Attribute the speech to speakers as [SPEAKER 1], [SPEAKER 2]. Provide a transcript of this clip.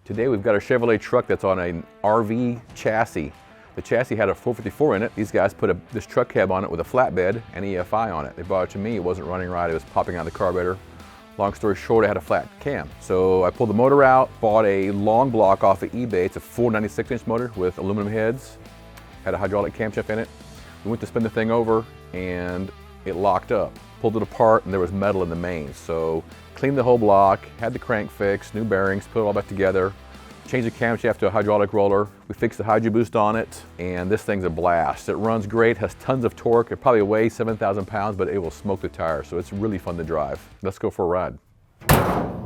[SPEAKER 1] Today we've got a Chevrolet truck that's on an RV chassis. The chassis had a 454 in it. These guys put this truck cab on it with a flatbed and EFI on it. They brought it to me, it wasn't running right, it was popping out of the carburetor. Long story short, I had a flat cam. So I pulled the motor out, bought a long block off of eBay. It's a 496-inch motor with aluminum heads. Had a hydraulic camshaft in it. We went to spin the thing over and it locked up. Pulled it apart and there was metal in the mains. So cleaned the whole block, had the crank fixed, new bearings, put it all back together. Changed the camshaft to a hydraulic roller. We fixed the Hydro Boost on it, and this thing's a blast. It runs great, has tons of torque. It probably weighs 7,000 pounds, but it will smoke the tires, so it's really fun to drive. Let's go for a ride.